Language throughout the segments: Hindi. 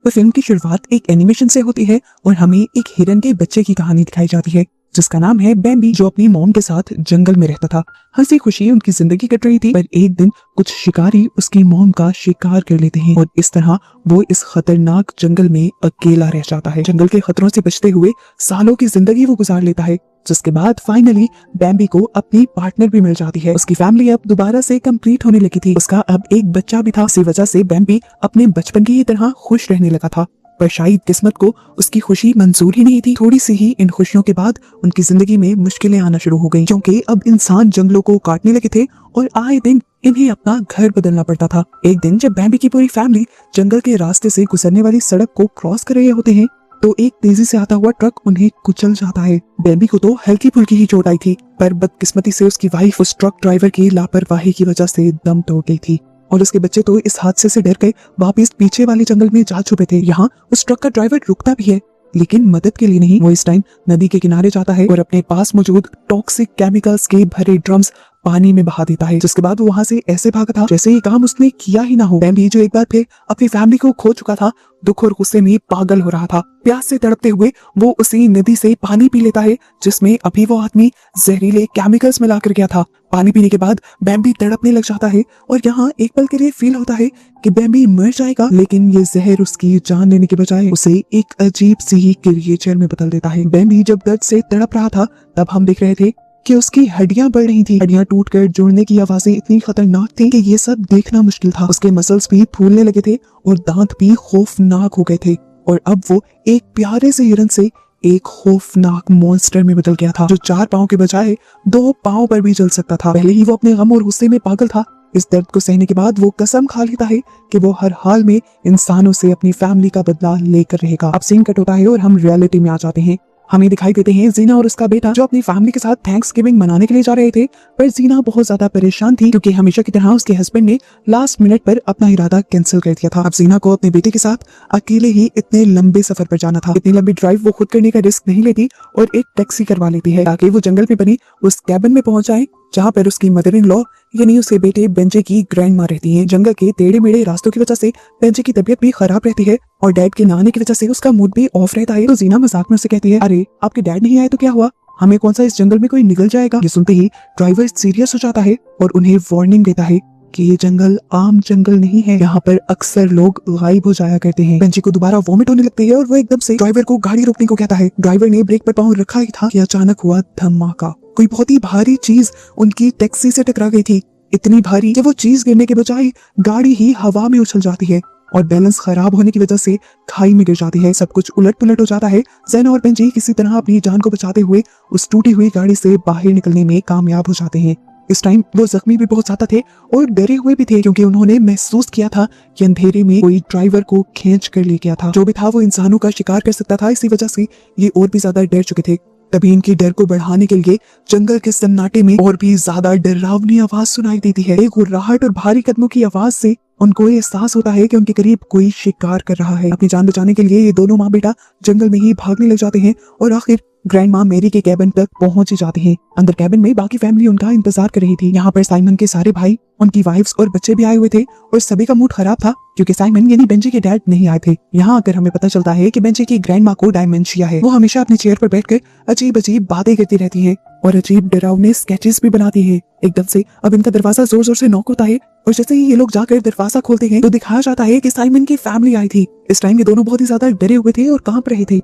तो फिल्म की शुरुआत एक एनिमेशन से होती है और हमें एक हिरन के बच्चे की कहानी दिखाई जाती है जिसका नाम है बैम्बी, जो अपनी मॉम के साथ जंगल में रहता था। हंसी खुशी उनकी जिंदगी कट रही थी, पर एक दिन कुछ शिकारी उसकी मॉम का शिकार कर लेते हैं और इस तरह वो इस खतरनाक जंगल में अकेला रह जाता है। जंगल के खतरों से बचते हुए सालों की जिंदगी वो गुजार लेता है, जिसके बाद फाइनली बैम्बी को अपनी पार्टनर भी मिल जाती है। उसकी फैमिली अब दोबारा से कंप्लीट होने लगी थी। उसका अब एक बच्चा भी था। इसी वजह से बैम्बी अपने बचपन की ही तरह खुश रहने लगा था, पर शायद किस्मत को उसकी खुशी मंजूर ही नहीं थी। थोड़ी सी ही इन खुशियों के बाद उनकी जिंदगी में मुश्किलें आना शुरू हो गईं, क्योंकि अब इंसान जंगलों को काटने लगे थे और आए दिन इन्हें अपना घर बदलना पड़ता था। एक दिन जब बैम्बी की पूरी फैमिली जंगल के रास्ते से गुजरने वाली सड़क को क्रॉस कर रहे होते हैं तो एक तेजी से आता हुआ ट्रक उन्हें कुचल जाता है। बैम्बी को तो हल्की फुल्की ही चोट आई थी, पर बदकिस्मती से उसकी वाइफ उस ट्रक ड्राइवर की लापरवाही की वजह से दम तोड़ गई थी और उसके बच्चे तो इस हादसे से डर के वापिस पीछे वाले जंगल में जा छुपे थे। यहाँ उस ट्रक का ड्राइवर रुकता भी है, लेकिन मदद के लिए नहीं। वो इस टाइम नदी के किनारे जाता है और अपने पास मौजूद टॉक्सिक केमिकल्स के भरे ड्रम्स पानी में बहा देता है, जिसके बाद वो वहां से ऐसे भागा था जैसे ये काम उसने किया ही ना हो। बैम्बी जो एक बार फिर अपनी फैमिली को खो चुका था, दुख और गुस्से में पागल हो रहा था। प्यास से तड़पते हुए वो उसी नदी से पानी पी लेता है जिसमें अभी वो आदमी जहरीले केमिकल्स मिला कर गया था। पानी पीने के बाद बैम्बी तड़पने लग जाता है और यहाँ एक पल के लिए फील होता है कि बैम्बी मर जाएगा, लेकिन ये जहर उसकी जान लेने के बजाय उसे एक अजीब सी क्रिएचर में बदल देता है। बैम्बी जब दर्द से तड़प रहा था तब हम देख रहे थे कि उसकी हड्डियां बढ़ रही थी। हड्डियां टूटकर जुड़ने की आवाजें इतनी खतरनाक थी कि ये सब देखना मुश्किल था। उसके मसल्स भी फूलने लगे थे और दांत भी खौफनाक हो गए थे और अब वो एक प्यारे से हिरन से एक खौफनाक मॉन्स्टर में बदल गया था, जो 4 पांव के बजाय 2 पांव पर भी चल सकता था। पहले ही वो अपने गम और गुस्से में पागल था। इस दर्द को सहने के बाद वो कसम खा लेता है कि वो हर हाल में इंसानों से अपनी फैमिली का बदला लेकर रहेगा। अब सीन कट होता है और हम रियलिटी में आ जाते हैं। हमें दिखाई देते हैं जीना और उसका बेटा जो अपनी फैमिली के साथ थैंक्सगिविंग मनाने के लिए जा रहे थे, पर जीना बहुत ज्यादा परेशान थी क्योंकि हमेशा की तरह उसके हस्बैंड ने लास्ट मिनट पर अपना इरादा कैंसिल कर दिया था। अब जीना को अपने बेटे के साथ अकेले ही इतने लंबे सफर पर जाना था। इतनी लंबी ड्राइव वो खुद करने का रिस्क नहीं लेती और एक टैक्सी करवा लेती है ताकि वो जंगल में बनी उस कैबिन में पहुंच जाए जहाँ पर उसकी मदर इन लॉ यानी उसके बेटे बेंजे की ग्रैंड माँ रहती है। जंगल के टेढ़े मेढ़े रास्तों की वजह से बेंजे की तबीयत भी खराब रहती है और डैड के ना आने की वजह से उसका मूड भी ऑफ रहता है। तो जीना मजाक में उसे कहती है, अरे आपके डैड नहीं आए तो क्या हुआ, हमें कौन सा इस जंगल में कोई निकल जाएगा। ये सुनते ही ड्राइवर सीरियस हो जाता है और उन्हें वार्निंग देता है कि ये जंगल आम जंगल नहीं है, यहाँ पर अक्सर लोग गायब हो जाया करते हैं। बेंजी को दोबारा वॉमिट होने लगती है और वो एकदम से ड्राइवर को गाड़ी रोकने को कहता है। ड्राइवर ने ब्रेक पर पाँव रखा ही था कि अचानक हुआ धमाका। कोई बहुत ही भारी चीज उनकी टैक्सी से टकरा गई थी, इतनी भारी कि वो चीज गिरने के बजाय गाड़ी ही हवा में उछल जाती है और बैलेंस खराब होने की वजह से खाई में गिर जाती है। सब कुछ उलट पुलट हो जाता है। ज़ैना और बेंजी किसी तरह अपनी जान को बचाते हुए उस टूटी हुई गाड़ी से बाहर निकलने में कामयाब हो जाते हैं। इस टाइम वो जख्मी भी बहुत ज्यादा थे और डरे हुए भी थे, क्योंकि उन्होंने महसूस किया था कि अंधेरे में कोई ड्राइवर को खींच कर ले गया था। जो भी था वो इंसानों का शिकार कर सकता था, इसी वजह से ये और भी ज्यादा डर चुके थे। तभी इनकी डर को बढ़ाने के लिए जंगल के सन्नाटे में और भी ज्यादा डरावनी आवाज सुनाई देती है। एक गुर्राहट और भारी कदमों की आवाज से उनको एहसास होता है कि उनके करीब कोई शिकार कर रहा है। अपनी जान बचाने के लिए ये दोनों माँ बेटा जंगल में ही भागने लग जाते हैं और आखिर ग्रैंड माँ मेरी के कैबिन तक पहुंच जाते हैं। अंदर कैबिन में बाकी फैमिली उनका इंतजार कर रही थी। यहाँ पर साइमन के सारे भाई, उनकी वाइफ्स और बच्चे भी आए हुए थे और सभी का मूड खराब था क्योंकि साइमन यानी बेंजी के डैड नहीं आए थे। यहाँ आकर हमें पता चलता है कि बेंजी की ग्रैंड माँ को डायमेंशिया है। वो हमेशा अपनी चेयर पर बैठकर अजीब अजीब बातें करती रहती है और अजीब डरावने स्केचेस भी बनाती है। एकदम से अब इनका दरवाजा जोर जोर से नॉक होता है और जैसे ही ये लोग जाकर दरवाजा खोलते हैं तो दिखाया जाता है कि साइमन की फैमिली आई थी। इस टाइम ये दोनों बहुत ही ज्यादा डरे हुए थे और कांप रहे थे।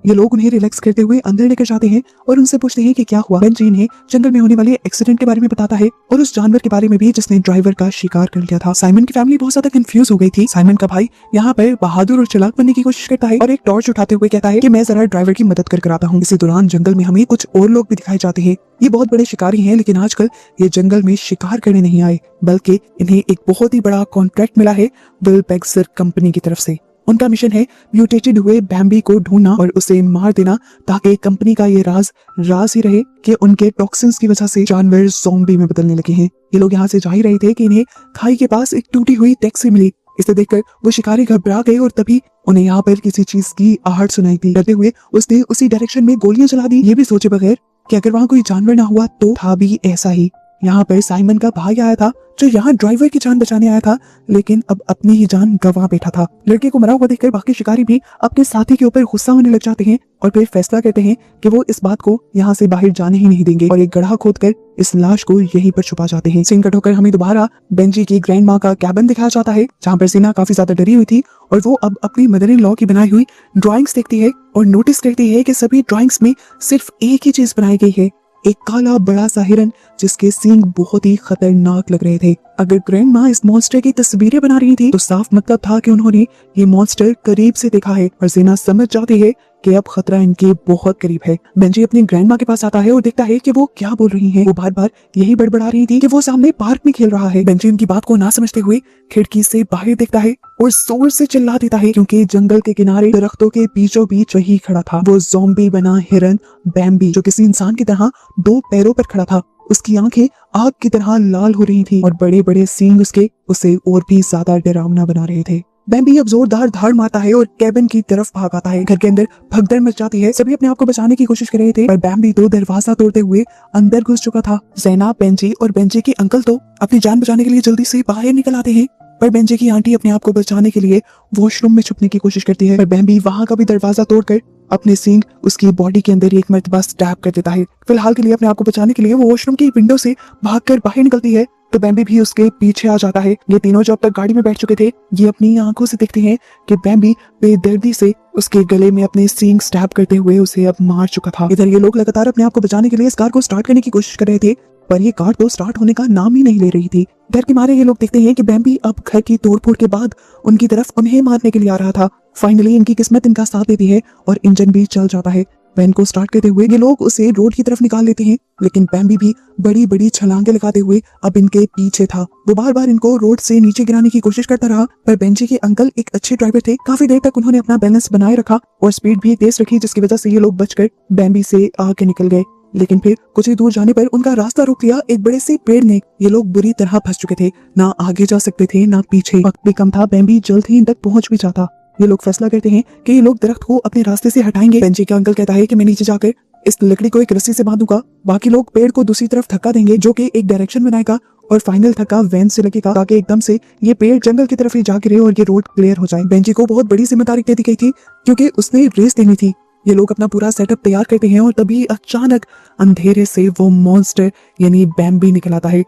ये लोग उन्हें रिलैक्स करते हुए अंदर लेकर जाते हैं और उनसे पूछते हैं कि क्या हुआ। बेंजी इन्हें जंगल में होने वाले एक्सीडेंट के बारे में बताता है और उस जानवर के बारे में भी जिसने ड्राइवर का शिकार कर लिया था। साइमन की फैमिली बहुत ज्यादा कंफ्यूज हो गई थी। साइमन का भाई यहाँ पर बहादुर और चालाक बनने की कोशिश करता है और एक टॉर्च उठाते हुए कहता है कि मैं जरा ड्राइवर की मदद कर आता हूँ। इसी दौरान जंगल में हमें कुछ और लोग भी दिखाए जाते हैं। ये बहुत बड़े शिकारी हैं, लेकिन आजकल ये जंगल में शिकार करने नहीं आए, बल्कि इन्हें एक बहुत ही बड़ा कॉन्ट्रैक्ट मिला है विल पेक्सर कंपनी की तरफ से। उनका मिशन है म्यूटेटेड हुए बैम्बी को ढूंढना और उसे मार देना, ताकि कंपनी का ये राज ही रहे कि उनके टॉक्सिन्स की वजह से जानवर ज़ॉम्बी में बदलने लगे हैं। ये लोग यहाँ से जा ही रहे थे कि इन्हें खाई के पास एक टूटी हुई टैक्सी मिली। इसे देखकर वो शिकारी घबरा गए और तभी उन्हें यहाँ पर किसी चीज की आहट सुनाई दी। डरते हुए उसने उसी डायरेक्शन में गोलियां चला दी, ये भी सोचे बगैर कि अगर वहाँ कोई जानवर ना हुआ तो था भी ऐसा ही। यहाँ पर साइमन का भाई आया था जो यहाँ ड्राइवर की जान बचाने आया था, लेकिन अब अपनी ही जान गंवा बैठा था। लड़के को मरा हुआ देखकर बाकी शिकारी भी अपने साथी के ऊपर गुस्सा होने लग जाते हैं और फिर फैसला करते हैं कि वो इस बात को यहाँ से बाहर जाने ही नहीं देंगे और एक गड्ढा खोदकर इस लाश को यहीं पर छुपा जाते हैं। सीन कट होकर हमें दोबारा बेंजी की ग्रैंड माँ का कैबिन दिखाया जाता है, जहाँ पर सीना काफी ज्यादा डरी हुई थी और वो अब अपनी मदर इन लॉ की बनाई हुई ड्राइंग्स देखती है और नोटिस करती है कि सभी ड्राइंग्स में सिर्फ एक ही चीज बनाई गई है, एक काला बड़ा सा हिरन जिसके सींग बहुत ही खतरनाक लग रहे थे। अगर ग्रैंड माँ इस मॉन्स्टर की तस्वीरें बना रही थी तो साफ मतलब था कि उन्होंने ये मॉन्स्टर करीब से देखा है और ज़ेना समझ जाती है कि अब खतरा इनके बहुत करीब है। बेंजी अपनी ग्रैंड माँ के पास आता है और देखता है कि वो क्या बोल रही हैं। वो बार बार यही बड़बड़ा रही थी कि वो सामने पार्क में खेल रहा है। बेंजी उनकी बात को ना समझते हुए खिड़की से बाहर देखता है और जोर से चिल्ला देता है क्योंकि जंगल के किनारे दरख्तों के बीचों बीच वही खड़ा था वो ज़ॉम्बी बना हिरन बैम्बी, जो किसी इंसान की तरह दो पैरों पर खड़ा था। उसकी आंखें आग की तरह लाल हो रही थी और बड़े बड़े सींग उसके उसे और भी ज्यादा डरावना बना रहे थे। बैम्बी अब जोरदार धाड़ मारता है और कैबिन की तरफ भाग आता है। घर के अंदर भगदड़ मच जाती है। सभी अपने आप को बचाने की कोशिश कर रहे थे पर बैम्बी तो दरवाजा तोड़ते हुए अंदर घुस चुका था। ज़ेना, बेंजी और बेंजी के अंकल तो अपनी जान बचाने के लिए जल्दी से बाहर निकल आते हैं पर बेंजी की आंटी अपने आप को बचाने के लिए वॉशरूम में छुपने की कोशिश करती है पर बैम्बी वहां का भी दरवाजा तोड़कर अपने सींग उसकी बॉडी के अंदर एक मर्तबा स्टैब कर देता है। फिलहाल के लिए अपने आप को बचाने के लिए वो वॉशरूम की विंडो से भागकर बाहर निकलती है तो बैम्बी भी उसके पीछे आ जाता है। ये तीनों जो अब तक गाड़ी में बैठ चुके थे ये अपनी आंखों से देखते हैं कि बैम्बी बेदर्दी से उसके गले में अपने सींग स्टैब करते हुए उसे अब मार चुका था। इधर ये लोग लगातार अपने आप को बचाने के लिए इस कार को स्टार्ट करने की कोशिश कर रहे थे पर ये कार तो स्टार्ट होने का नाम ही नहीं ले रही थी। डर के मारे ये लोग देखते हैं कि बैम्बी अब घर की तोड़फोड़ के बाद उनकी तरफ उन्हें मारने के लिए आ रहा था। फाइनली इनकी किस्मत इनका साथ देती है और इंजन भी चल जाता है। वैन को स्टार्ट करते हुए ये लोग उसे रोड की तरफ निकाल लेते हैं लेकिन बैम्बी भी बड़ी बड़ी छलांगे लगाते हुए अब इनके पीछे था। वो बार बार इनको रोड से नीचे गिराने की कोशिश करता रहा पर बेंजी के अंकल एक अच्छे ड्राइवर थे। काफी देर तक उन्होंने अपना बैलेंस बनाए रखा और स्पीड भी तेज रखी जिसकी वजह से ये लोग बचकर बैम्बी से आगे निकल गए। लेकिन फिर कुछ ही दूर जाने पर उनका रास्ता रोक लिया एक बड़े से पेड़ ने। ये लोग बुरी तरह फंस चुके थे, ना आगे जा सकते थे ना पीछे। वक्त भी कम था, बैम्बी जल्द ही इन तक पहुंच भी जाता। ये लोग फैसला करते हैं कि ये लोग दरख्त को अपने रास्ते से हटाएंगे। बेंजी का अंकल कहता है कि मैं नीचे जाकर इस लकड़ी को एक रस्सी से बांधूंगा, बाकी लोग पेड़ को दूसरी तरफ धक्का देंगे जो कि एक डायरेक्शन बनाएगा और फाइनल धक्का वैन से लगेगा ताकि एकदम से ये पेड़ जंगल की तरफ ही जा गिरे और ये रोड क्लियर हो जाए। बेंजी को बहुत बड़ी जिम्मेदारी दे दी गई थी क्योंकि उसने रेस देनी थी। ये लोग अपना पूरा सेटअप तैयार करते हैं और तभी अचानक अंधेरे से वो मॉन्स्टर यानी बैम्बी निकल आता है।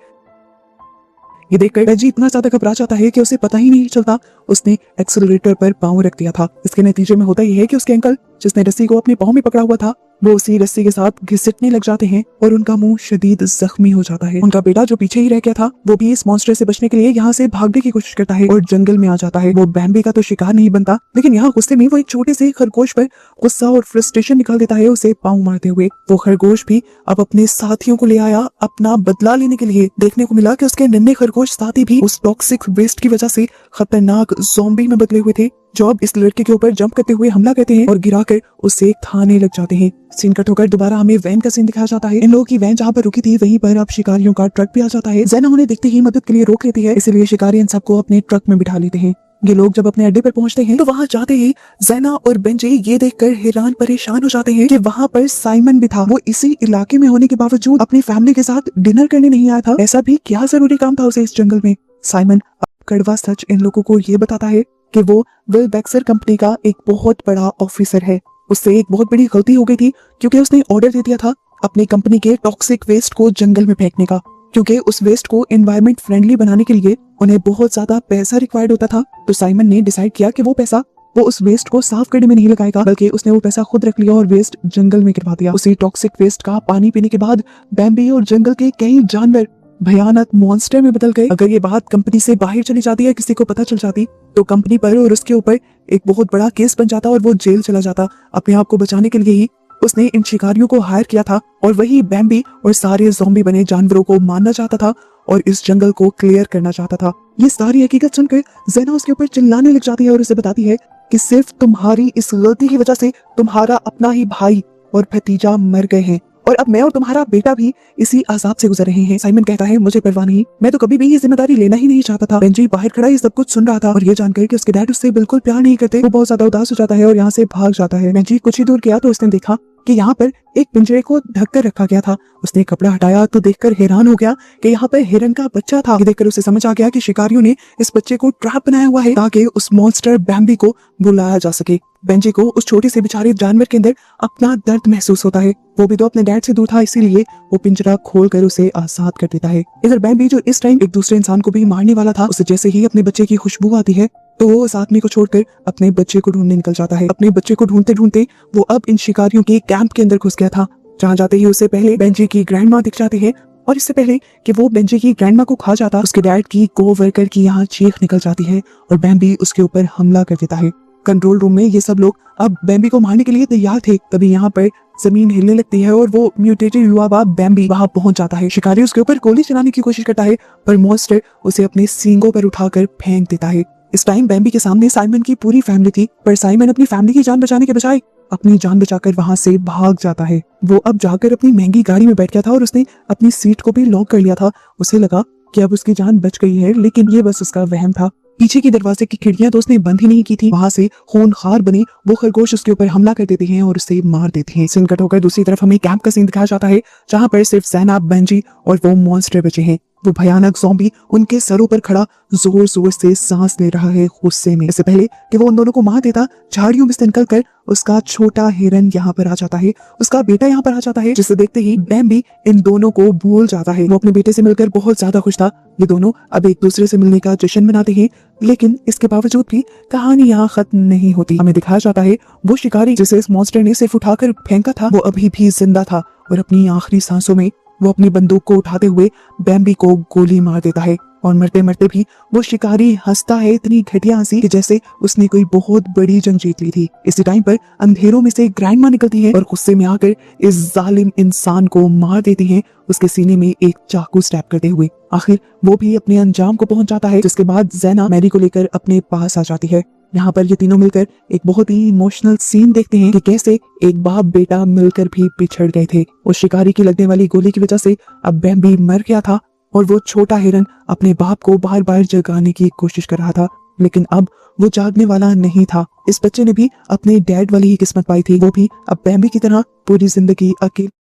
ये देखकर बेंजी इतना ज्यादा घबरा जाता है कि उसे पता ही नहीं चलता उसने एक्सेलरेटर पर पांव रख दिया था। इसके नतीजे में होता यह है कि उसके अंकल जिसने रस्सी को अपने पांव में पकड़ा हुआ था वो उसी रस्सी के साथ घिसटने लग जाते हैं और उनका मुंह शदीद जख्मी हो जाता है। उनका बेटा जो पीछे ही रह गया था वो भी इस मॉन्स्टर से बचने के लिए यहाँ से भागने की कोशिश करता है और जंगल में आ जाता है। वो बैम्बी का तो शिकार नहीं बनता लेकिन यहाँ गुस्से में वो एक छोटे से खरगोश पर गुस्सा और फ्रस्ट्रेशन निकाल देता है उसे पाँव मारते हुए। वो खरगोश भी अब अपने साथियों को ले आया अपना बदला लेने के लिए। देखने को मिला कि उसके नन्हे खरगोश साथी भी उस टॉक्सिक वेस्ट की वजह से खतरनाक ज़ॉम्बी में बदले हुए थे जो अब इस लड़के के ऊपर जंप करते हुए हमला करते हैं और गिराकर उसे खाने लग जाते हैं। सीन कट होकर दोबारा हमें वैन का सीन दिखाया जाता है। इन लोगों की वैन जहाँ पर रुकी थी वहीं पर अब शिकारियों का ट्रक भी आ जाता है। ज़ेना उन्हें देखते ही मदद के लिए रोक लेती है, इसलिए शिकारी इन सबको अपने ट्रक में बिठा लेते हैं। ये लोग जब अपने अड्डे पर पहुंचते हैं तो वहां जाते ही ज़ेना और बेंजी ये देखकर हैरान परेशान हो जाते हैं कि वहां पर साइमन भी था। वो इसी इलाके में होने के बावजूद अपनी फैमिली के साथ डिनर करने नहीं आया था। ऐसा भी क्या जरूरी काम था उसे इस जंगल में। साइमन अब कड़वा सच इन लोगों को ये बताता है कि वो विल बैक्सर कंपनी का एक बहुत बड़ा ऑफिसर है। उससे एक बहुत बड़ी गलती हो गई थी क्योंकि उसने ऑर्डर दे दिया था अपनी कंपनी के टॉक्सिक वेस्ट को जंगल में फेंकने का, क्योंकि उस वेस्ट को एनवायरमेंट फ्रेंडली बनाने के लिए उन्हें बहुत ज्यादा पैसा रिक्वायर्ड होता था। तो साइमन ने डिसाइड किया कि वो पैसा वो उस वेस्ट को साफ करने में नहीं लगाएगा बल्कि उसने वो पैसा खुद रख लिया और वेस्ट जंगल में गिरवा दिया। उसी टॉक्सिक वेस्ट का पानी पीने के बाद बैम्बी और जंगल के कई जानवर भयानक मॉन्स्टर में बदल गए। अगर ये बात कंपनी से बाहर चली जाती है, किसी को पता चल जाती तो कंपनी पर और उसके ऊपर एक बहुत बड़ा केस बन जाता और वो जेल चला जाता। अपने आप को बचाने के लिए ही उसने इन शिकारियों को हायर किया था और वही बैम्बी और सारे ज़ॉम्बी बने जानवरों को मारना चाहता था और इस जंगल को क्लियर करना चाहता था। ये सारी हकीकत सुनकर ज़ेना उसके ऊपर चिल्लाने लग जाती है और उसे बताती है कि सिर्फ तुम्हारी इस गलती की वजह से तुम्हारा अपना ही भाई और भतीजा मर गए हैं और अब मैं और तुम्हारा बेटा भी इसी अजाब से गुजर रहे हैं। साइमन कहता है मुझे परवाह नहीं, मैं तो कभी भी ये जिम्मेदारी लेना ही नहीं चाहता था। बेंजी बाहर खड़ा ये सब कुछ सुन रहा था और ये जानकर कि उसके डैड उससे बिल्कुल प्यार नहीं करते वो बहुत ज्यादा उदास हो जाता है और यहाँ से भाग जाता है। बेंजी कुछ ही दूर गया तो उसने देखा कि यहाँ पर एक पिंजरे को ढक कर रखा गया था। उसने कपड़ा हटाया तो देखकर हैरान हो गया कि यहाँ पर हिरन का बच्चा था। ये देखकर उसे समझ आ गया कि शिकारियों ने इस बच्चे को ट्रैप बनाया हुआ है ताकि उस मॉन्स्टर बैंबी को बुलाया जा सके। बेंजी को उस छोटे से बेचारे जानवर के अंदर अपना दर्द महसूस होता है। वो भी तो अपने डैड से दूर था, इसीलिए वो पिंजरा खोलकर उसे आजाद कर देता है। इधर बैंबी जो इस टाइम एक दूसरे इंसान को भी मारने वाला था, उसे जैसे ही अपने बच्चे की खुशबू आती है तो वो उस आदमी को छोड़कर अपने बच्चे को ढूंढने निकल जाता है। अपने बच्चे को ढूंढते ढूंढते वो अब इन शिकारियों के कैंप के अंदर घुस गया था, जहाँ जाते ही उसे पहले बेंजी की ग्रैंडमा दिख जाती है। और इससे पहले कि वो बेंजी की ग्रैंडमा को खा जाता, उसके डैड की को-वर्कर की यहाँ चीख निकल जाती है और बैंबी उसके ऊपर हमला कर देता है। कंट्रोल रूम में ये सब लोग अब बैंबी को मारने के लिए तैयार थे। तभी यहाँ पर जमीन हिलने लगती है और वो म्यूटेटेड युवा बाप बैंबी वहां पहुंच जाता है। शिकारी उसके ऊपर गोली चलाने की कोशिश करता है पर मॉन्स्टर उसे अपने सींगों पर उठाकर फेंक देता है। इस टाइम बैंबी के सामने साइमन की पूरी फैमिली थी, पर साइमन अपनी फैमिली की जान बचाने के बजाय अपनी जान बचाकर वहां से भाग जाता है। वो अब जाकर अपनी महंगी गाड़ी में बैठ गया था और उसने अपनी सीट को भी लॉक कर लिया था। उसे लगा कि अब उसकी जान बच गई है, लेकिन ये बस उसका वहम था। पीछे की दरवाजे की खिड़कियां तो उसने बंद ही नहीं की थी। वहां से खूनखार बने वो खरगोश उसके ऊपर हमला कर देते हैं और उसे मार देते हैं। सीन कट होकर दूसरी तरफ हमें कैंप का सीन दिखाया जाता है, जहां पर सिर्फ ज़ैनब, बेंजी और वो मॉन्स्टर बचे हैं। वो भयानक ज़ॉम्बी उनके सरों पर खड़ा जोर जोर से सांस ले रहा है गुस्से में। इससे पहले कि वो उन दोनों को मार देता, झाड़ियों में से निकलकर उसका छोटा हिरन यहाँ पर आ जाता है, उसका बेटा यहाँ पर आ जाता है, जिसे देखते ही बैंबी इन दोनों को भूल जाता है। वो अपने बेटे से मिलकर बहुत ज्यादा खुश था। ये दोनों अब एक दूसरे से मिलने का जश्न मनाते हैं, लेकिन इसके बावजूद भी कहानी यहाँ खत्म नहीं होती। हमें दिखाया जाता है वो शिकारी जिसे इस मॉन्स्टर ने सिर्फ उठाकर फेंका था, वो अभी भी जिंदा था और अपनी आखिरी सांसों में वो अपनी बंदूक को उठाते हुए बैंबी को गोली मार देता है। और मरते मरते भी वो शिकारी हंसता है, इतनी घटिया हंसी कि जैसे उसने कोई बहुत बड़ी जंग जीत ली थी। इसी टाइम पर अंधेरों में से ग्रैंडमा निकलती है और गुस्से में आकर इस जालिम इंसान को मार देती है, उसके सीने में एक चाकू स्टैब करते हुए। आखिर वो भी अपने अंजाम को पहुंच जाता है, जिसके बाद ज़ैना मैरी को लेकर अपने पास आ जाती है। यहाँ पर ये तीनों मिलकर एक बहुत ही इमोशनल सीन देखते हैं कि कैसे एक बाप बेटा मिलकर भी बिछड़ गए थे। उस शिकारी की लगने वाली गोली की वजह से अब बैंबी मर गया था और वो छोटा हिरन अपने बाप को बार बार जगाने की कोशिश कर रहा था, लेकिन अब वो जागने वाला नहीं था। इस बच्चे ने भी अपने डैड वाली ही किस्मत पाई थी, वो भी अब बैंबी की तरह पूरी जिंदगी अकेले